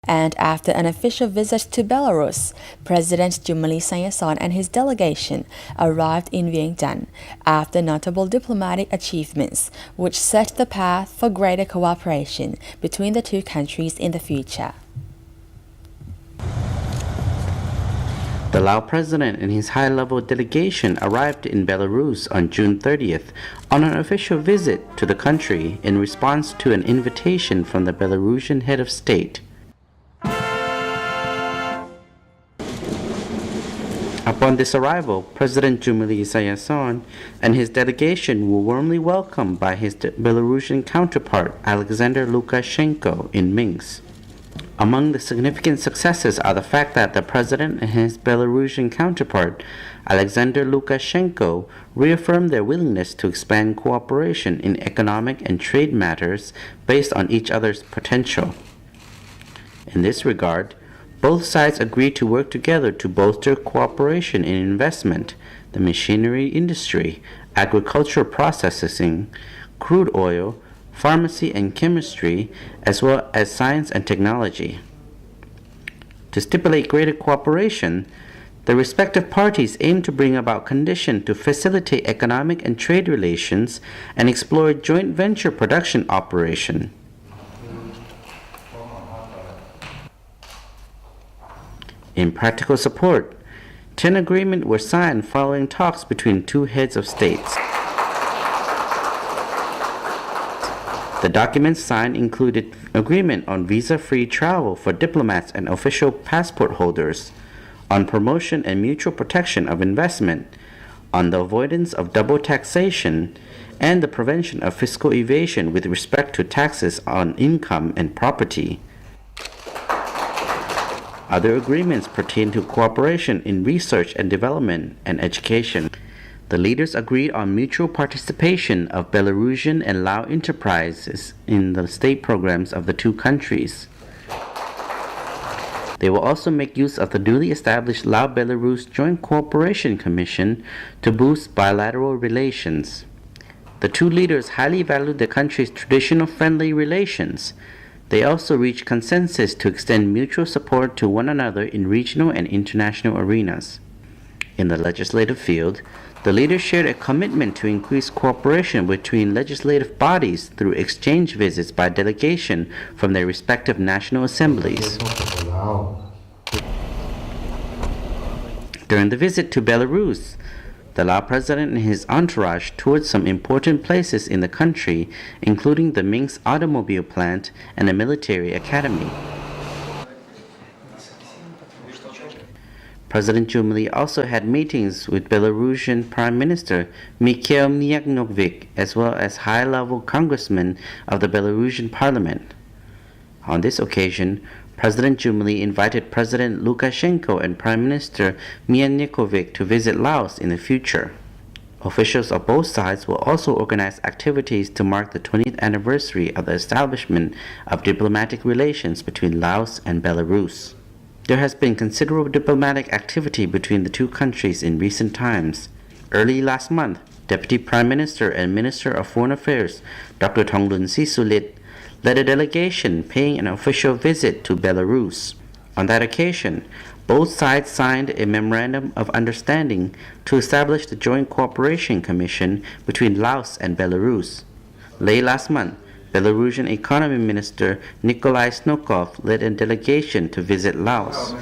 And after an official visit to Belarus, President Choummaly Sayasone and his delegation arrived in Vientiane after notable diplomatic achievements, which set the path for greater cooperation between the two countries in the future. The Lao president and his high-level delegation arrived in Belarus on June 30th on an official visit to the country in response to an invitation from the Belarusian head of state. Upon this arrival, President Choummaly Sayasone and his delegation were warmly welcomed by his Belarusian counterpart, Alexander Lukashenko, in Minsk. Among the significant successes are the fact that the president and his Belarusian counterpart, Alexander Lukashenko, reaffirmed their willingness to expand cooperation in economic and trade matters based on each other's potential. In this regard, both sides agreed to work together to bolster cooperation in investment, the machinery industry, agricultural processing, crude oil, pharmacy and chemistry, as well as science and technology. To stipulate greater cooperation, the respective parties aim to bring about conditions to facilitate economic and trade relations and explore joint venture production operation. In practical support, 10 agreements were signed following talks between two heads of states. The documents signed included agreement on visa-free travel for diplomats and official passport holders, on promotion and mutual protection of investment, on the avoidance of double taxation, and the prevention of fiscal evasion with respect to taxes on income and property. Other agreements pertain to cooperation in research and development and education. The leaders agreed on mutual participation of Belarusian and Lao enterprises in the state programs of the two countries. They will also make use of the newly established Lao-Belarus Joint Cooperation Commission to boost bilateral relations. The two leaders highly valued the country's traditional friendly relations. They also reached consensus to extend mutual support to one another in regional and international arenas. In the legislative field, the leaders shared a commitment to increase cooperation between legislative bodies through exchange visits by delegation from their respective national assemblies. During the visit to Belarus, the Lao president and his entourage toured some important places in the country, including the Minsk automobile plant and a military academy. President Choummaly also had meetings with Belarusian Prime Minister Mikhail Myakhnovich, as well as high-level congressmen of the Belarusian parliament. On this occasion, President Choummaly invited President Lukashenko and Prime Minister Myakhnovich to visit Laos in the future. Officials of both sides will also organize activities to mark the 20th anniversary of the establishment of diplomatic relations between Laos and Belarus. There has been considerable diplomatic activity between the two countries in recent times. Early last month, Deputy Prime Minister and Minister of Foreign Affairs Dr. Thongloun Sisulit led a delegation paying an official visit to Belarus. On that occasion, both sides signed a memorandum of understanding to establish the Joint Cooperation Commission between Laos and Belarus. Late last month, Belarusian Economy Minister Nikolai Snokov led a delegation to visit Laos.